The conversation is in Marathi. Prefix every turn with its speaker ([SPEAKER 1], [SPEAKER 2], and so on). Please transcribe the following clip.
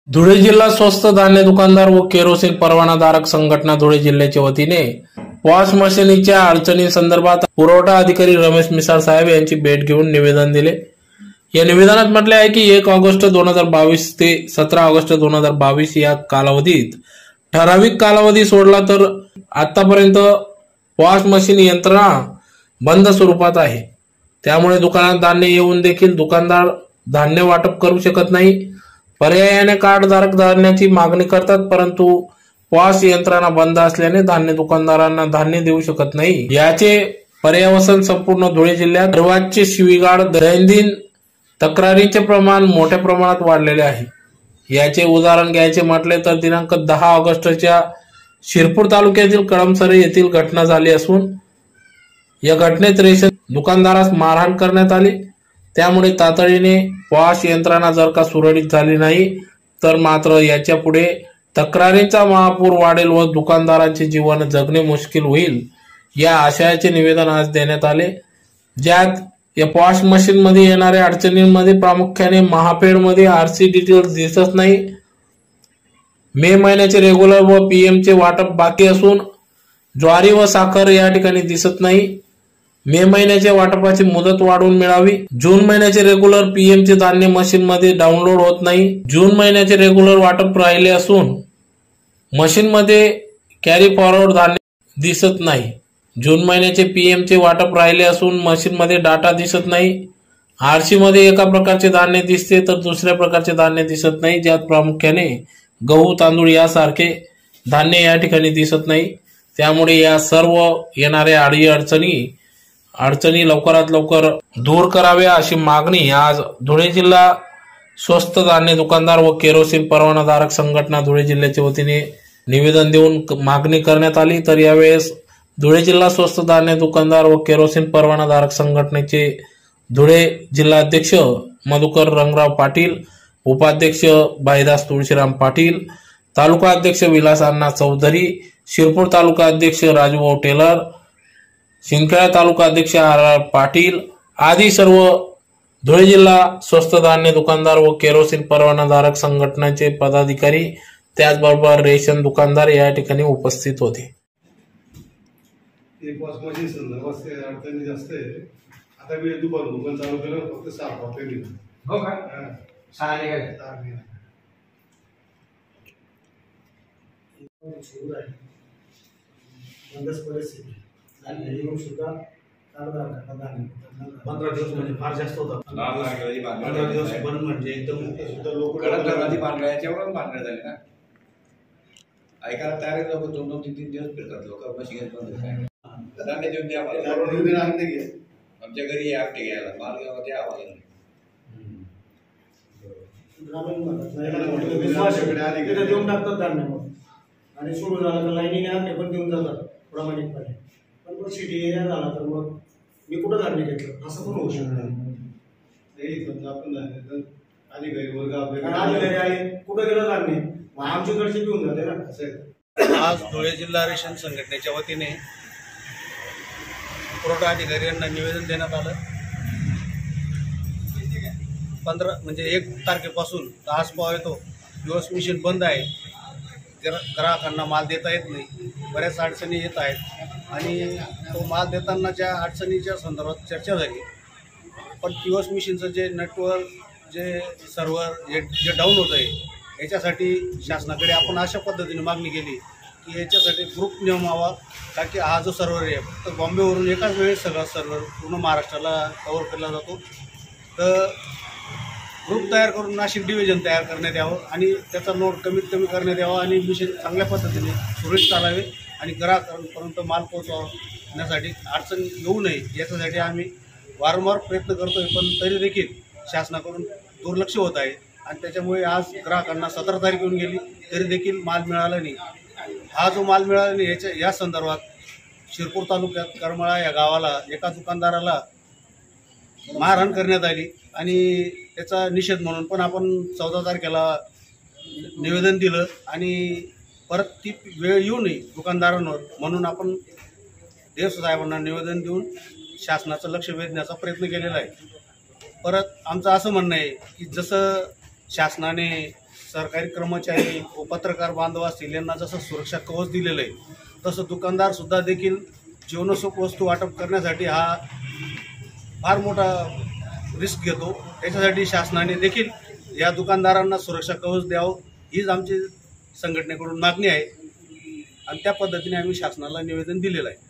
[SPEAKER 1] धुळे जिल्हा स्वस्त धान्य दुकानदार व केरोसिन परवानाधारक संघटना धुळे जिल्ह्याच्या वतीने वॉश मशिनीच्या अडचणींसंदर्भात पुरवठा अधिकारी रमेश मिसाळ साहेब यांची भेट घेऊन निवेदन दिले। या निवेदनात म्हटले आहे की 1 ऑगस्ट 2022 ते 17 ऑगस्ट 2022 या कालावधीत ठराविक कालावधी सोडला तर आतापर्यंत वॉश मशीन यंत्रणा बंद स्वरूपात आहे। त्यामुळे दुकानात धान्य येऊन देखील दुकानदार धान्य वाटप करू शकत नाही। पर्यायाने कार्डधारक धान्याची मागणी करतात, परंतु वॉश यंत्रणा बंद असल्याने धान्य दुकानदारांना धान्य देऊ शकत नाही। याचे पर्यवसन संपूर्ण धुळे जिल्ह्यात सर्वांचे शिवीगाळ दैनंदिन तक्रारींचे प्रमाण मोठ्या प्रमाणात वाढलेले आहे। याचे उदाहरण घ्यायचे म्हटले तर दिनांक 10 ऑगस्टच्या शिरपूर तालुक्यातील कळमसरे येथील घटना झाली असून या घटनेत रेशन दुकानदारास मारहाण करण्यात आली। त्यामुळे तातडीने वॉश यंत्रणा जर का सुरळीत झाली नाही तर मात्र याच्या पुढे तक्रारींचा महापूर वाढेल व दुकानदारांचे जीवन जगणे मुश्किल होईल। या आशयाचे निवेदन आज देण्यात आले, ज्यात या वॉश मशीन मध्ये येणाऱ्या अडचणींमध्ये प्रामुख्याने महापेड मध्ये आरसी डिटेल्स दिसत नाही। मे महिन्याचे रेग्युलर व पीएम चे वाटप बाकी असून ज्वारी व साखर या ठिकाणी दिसत नाही। मे महिन्याच्या वाटपाची मुदत वाढवून मिळावी। जून महिन्याचे रेग्युलर पीएम चे धान्य मशीन मध्ये डाउनलोड होत नाही। जून महिन्याचे रेग्युलर वाटप राहिले असून मशीन मध्ये कॅरी फॉरवर्ड धान्य दिसत नाही। जून महिन्याचे पीएम चे वाटप राहिले असून मशीन मध्ये डाटा दिसत नाही। आरसी मध्ये एका प्रकारचे धान्य दिसते तर दुसऱ्या प्रकारचे धान्य दिसत नाही, ज्यात प्रामुख्याने गहू तांदूळ यासारखे धान्य या ठिकाणी दिसत नाही। त्यामुळे या सर्व येणाऱ्या अडचणी लवकरात लवकर दूर कराव्या अशी मागणी आज धुळे जिल्हा स्वस्त धान्य दुकानदार व केरोसिन परवानाधारक संघटना धुळे जिल्ह्याच्या वतीने निवेदन देऊन मागणी करण्यात आली। तर यावेळेस धुळे जिल्हा स्वस्त धान्य दुकानदार व केरोसिन परवानाधारक संघटनेचे धुळे जिल्हाध्यक्ष मधुकर रंगराव पाटील, उपाध्यक्ष भाईदास तुळशीराम पाटील, तालुका अध्यक्ष विलास अण्णा चौधरी, शिरपूर तालुका अध्यक्ष राजूभाऊ टेलर, शिंदखेडा तालुका अध्यक्ष आर पाटील आदी सर्व धुळे जिल्हा स्वस्त धान्य दुकानदार व केरोसिन परवानाधारक संघटनेचे पदाधिकारी त्याचबरोबर रेशन दुकानदार या ठिकाणी उपस्थित होते।
[SPEAKER 2] आता मी दुकान चालू केलं, फक्त 6 रुपये दिले। हो का? 6 निघाले। बंदच परिस्थिती आणि सुद्धा 15 दिवस म्हणजे फार जास्त होता। 15 दिवस बंद म्हणजे एकदम सुद्धा लोक
[SPEAKER 3] याच्यावरून बांधण्यात झाले ना, ऐकायला तयार लोक 2-3 दिवस फिरतात लोक मशीन बंद आमच्या घरी आपटे घ्यायला मालगावात आवाज
[SPEAKER 2] देऊन टाकतात धान्य आणि सुरू झालं तर लाईनिंग आहे पण देऊन जातात प्रामाणिकपणे। पण मग सिटी एरिया झाला तर मग मी कुठं धान्य घेतलं असं पण होऊ शकत। आपण आधी घरी आले कुठं गेलं धान्य आमच्याकडचे घेऊन जाते ना।
[SPEAKER 4] आज धुळे जिल्हा रेशन संघटनेच्या वतीने पुरवठा अधिकारी यांना निवेदन देण्यात आलं। 1 तारखेपासून आज पाव येतो दिवस मशीन बंद आहे, ग्राहकांना माल देता येत नाही, बऱ्याच अडचणी येत आहेत आणि तो माल देताना ज्या अडचणीच्या संदर्भात चर्चा झाली, पण पीओएस मशीनचं जे नेटवर्क जे सर्व्हर जे डाऊन होत आहे याच्यासाठी शासनाकडे आपण अशा पद्धतीने मागणी केली की याच्यासाठी ग्रुप नेमावा, कारण की हा जो सर्व्हर आहे तर बॉम्बेवरून एकाच वेळेस सगळा सर्व्हर पूर्ण महाराष्ट्राला कव्हर केला जातो, तर ग्रुप तयार करून नाशिक डिव्हिजन तयार करण्यात यावं आणि त्याचा लोड कमीत कमी करण्यात यावा आणि मिशन चांगल्या पद्धतीने सुरळीत चालावे आणि ग्राहकांपर्यंत माल पोहोचवण्यासाठी अडचण येऊ नये याच्यासाठी आम्ही वारंवार प्रयत्न करतोय, पण तरी देखील शासनाकडून दुर्लक्ष होत आहे आणि त्याच्यामुळे आज ग्राहकांना 17 तारीख येऊन गेली तरी देखील माल मिळाला नाही। हा जो माल मिळाला नाही या संदर्भात शिरपूर तालुक्यात करमळा या गावाला एका दुकानदाराला मारहाण करण्यात आली आणि त्याचा निषेध म्हणून पण आपण 14 तारखेला निवेदन दिलं आणि परत ती वेळ येऊ नये दुकानदारांवर म्हणून आपण देवसाहेबांना निवेदन देऊन शासनाचं लक्ष वेधण्याचा प्रयत्न केलेला आहे। परत आमचं असं म्हणणं आहे की जसं शासनाने सरकारी कर्मचारी व पत्रकार बांधव असतील यांना जसं सुरक्षा कवच दिलेलं आहे तसं दुकानदार सुद्धा देखील जीवनावश्यक वस्तू वाटप करण्यासाठी हा फार मोठा रिस्क घेतो। त्याच्यासाठी शासनाने देखील या दुकानदारांना सुरक्षा कवच द्यावं हीच आमची संघटनेकडून मागणी आहे आणि त्या पद्धतीने आम्ही शासनाला निवेदन दिलेलं आहे।